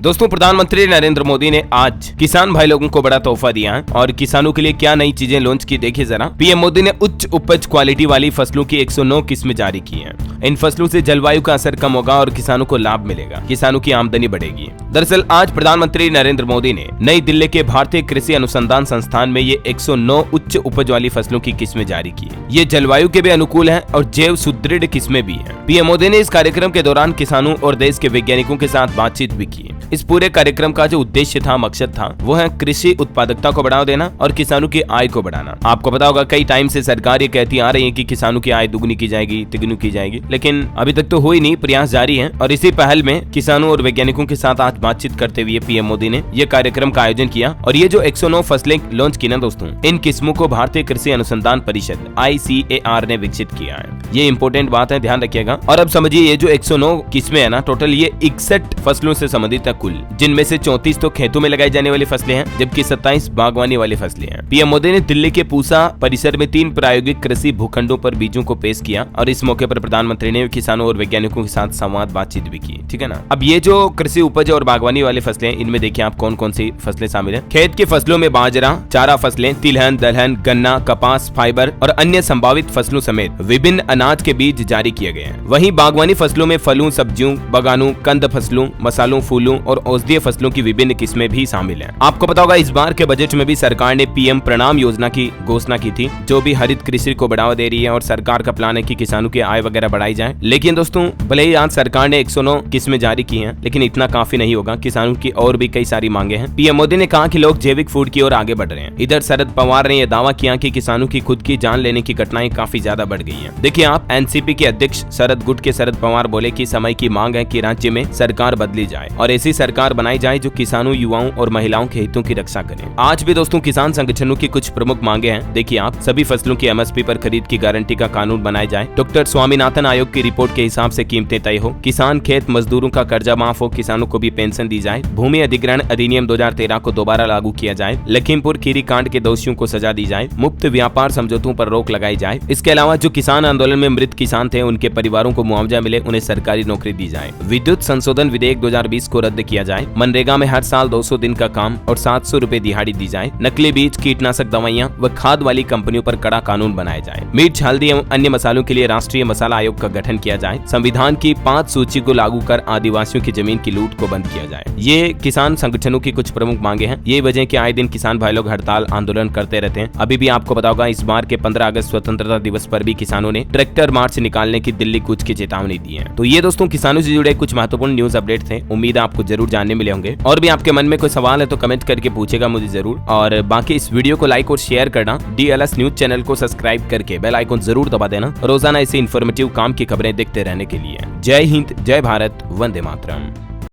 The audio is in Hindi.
दोस्तों, प्रधानमंत्री नरेंद्र मोदी ने आज किसान भाई लोगों को बड़ा तोहफा दिया है और किसानों के लिए क्या नई चीजें लॉन्च की, देखिए जरा। पीएम मोदी ने उच्च उपज क्वालिटी वाली फसलों की 109 किस्में जारी की हैं। इन फसलों से जलवायु का असर कम होगा और किसानों को लाभ मिलेगा, किसानों की आमदनी बढ़ेगी। दरअसल आज प्रधानमंत्री नरेंद्र मोदी ने नई दिल्ली के भारतीय कृषि अनुसंधान संस्थान में ये 109 उच्च उपज वाली फसलों की किस्में जारी की है। ये जलवायु के भी अनुकूल है और जैव सुदृढ़ किस्में भी हैं। पीएम मोदी ने इस कार्यक्रम के दौरान किसानों और देश के वैज्ञानिकों के साथ बातचीत भी की। इस पूरे कार्यक्रम का जो उद्देश्य था, मकसद था, वो है कृषि उत्पादकता को बढ़ावा देना और किसानों की आय को बढ़ाना। आपको पता होगा कई टाइम से सरकार ये कहती आ रही है कि किसानों की आय दुगनी की जाएगी, तिगुनी की जाएगी, लेकिन अभी तक तो हुई नहीं। प्रयास जारी है और इसी पहल में किसानों और वैज्ञानिकों के साथ आज बातचीत करते हुए पीएम मोदी ने ये कार्यक्रम का आयोजन किया। और ये जो 109 फसलें लॉन्च की ना दोस्तों, इन किस्मों को भारतीय कृषि अनुसंधान परिषद ICAR ने विकसित किया है। ये इंपॉर्टेंट बात है, ध्यान रखिएगा। और अब समझिए ये जो 109 किस्में है ना, टोटल ये 61 फसलों से संबंधित है कुल, जिनमें से 34 तो खेतों में लगाई जाने वाली फसलें हैं, जबकि 27 बागवानी वाली फसलें हैं। पीएम मोदी ने दिल्ली के पूसा परिसर में 3 प्रायोगिक कृषि भूखंडों पर बीजों को पेश किया और इस मौके पर प्रधानमंत्री ने किसानों और वैज्ञानिकों के साथ संवाद बातचीत भी की, ठीक है ना। अब ये जो कृषि उपज और बागवानी वाली फसलें, इनमें देखिए आप कौन कौन सी फसलें शामिल है। खेत की फसलों में बाजरा, चारा फसलें, तिलहन, दलहन, गन्ना, कपास, फाइबर और अन्य संभावित फसलों समेत विभिन्न अनाज के बीज जारी किए गए हैं। वहीं बागवानी फसलों में फलों, सब्जियों, बगानों, कंद फसलों, मसालों, फूलों और औषधीय फसलों की विभिन्न किस्में भी शामिल हैं। आपको पता होगा इस बार के बजट में भी सरकार ने पीएम प्रणाम योजना की घोषणा की थी, जो भी हरित कृषि को बढ़ावा दे रही है और सरकार का प्लान है कि किसानों की आय वगैरह बढ़ाई जाए। लेकिन दोस्तों, भले ही आज सरकार ने 109 किस्में जारी की हैं, लेकिन इतना काफी नहीं होगा। किसानों की और भी कई सारी मांगे हैं। पीएम मोदी ने कहा कि लोग जैविक फूड की ओर आगे बढ़ रहे हैं। इधर शरद पवार ने यह दावा किया कि किसानों की खुद की जान लेने की घटनाएं काफी ज्यादा बढ़ गई हैं। देखिए आप, एनसीपी के अध्यक्ष शरद गुट के शरद पवार बोले कि समय की मांग है कि राज्य में सरकार बदली जाए और ऐसी सरकार बनाई जाए जो किसानों, युवाओं और महिलाओं के हितों की रक्षा करें। आज भी दोस्तों किसान संगठनों की कुछ प्रमुख मांगे हैं। देखिए आप, सभी फसलों की MSP पर खरीद की गारंटी का कानून बनाया जाए, डॉक्टर स्वामीनाथन आयोग की रिपोर्ट के हिसाब से कीमतें तय हो, किसान खेत मजदूरों का कर्जा माफ हो, किसानों को भी पेंशन दी जाए, भूमि अधिग्रहण अधिनियम 2013 को दोबारा लागू किया जाए, लखीमपुर खीरी कांड के दोषियों को सजा दी जाए, मुफ्त व्यापार समझौतों पर रोक लगाई जाए। इसके अलावा जो किसान आंदोलन में मृत किसान थे, उनके परिवारों को मुआवजा मिले, उन्हें सरकारी नौकरी दी जाए, विद्युत संशोधन विधेयक 2020 को रद्द किया जाए, मनरेगा में हर साल 200 दिन का काम और 700 रुपए दिहाड़ी दी जाए, नकली बीज, कीटनाशक दवाइयां व खाद वाली कंपनियों पर कड़ा कानून बनाया जाए, मिर्च, हल्दी एवं अन्य मसालों के लिए राष्ट्रीय मसाला आयोग का गठन किया जाए, संविधान की 5 सूची को लागू कर आदिवासियों की जमीन की लूट को बंद किया जाए। ये किसान संगठनों की कुछ प्रमुख मांगे हैं। ये वजह कि आए दिन किसान भाई लोग हड़ताल आंदोलन करते रहते हैं। अभी भी आपको पता होगा इस बार के 15 अगस्त स्वतंत्रता दिवस पर भी किसानों ने ट्रैक्टर मार्च निकालने की दिल्ली कूच की चेतावनी दी है। तो ये दोस्तों किसानों से जुड़े कुछ महत्वपूर्ण न्यूज अपडेट थे। उम्मीद है आपको जरूर जानने मिले होंगे। और भी आपके मन में कोई सवाल है तो कमेंट करके पूछेगा मुझे जरूर। और बाकी इस वीडियो को लाइक और शेयर करना, DLS न्यूज चैनल को सब्सक्राइब करके बेल आइकन जरूर दबा देना, रोजाना ऐसे इन्फॉर्मेटिव काम की खबरें देखते रहने के लिए। जय हिंद, जय भारत, वंदे मातरम।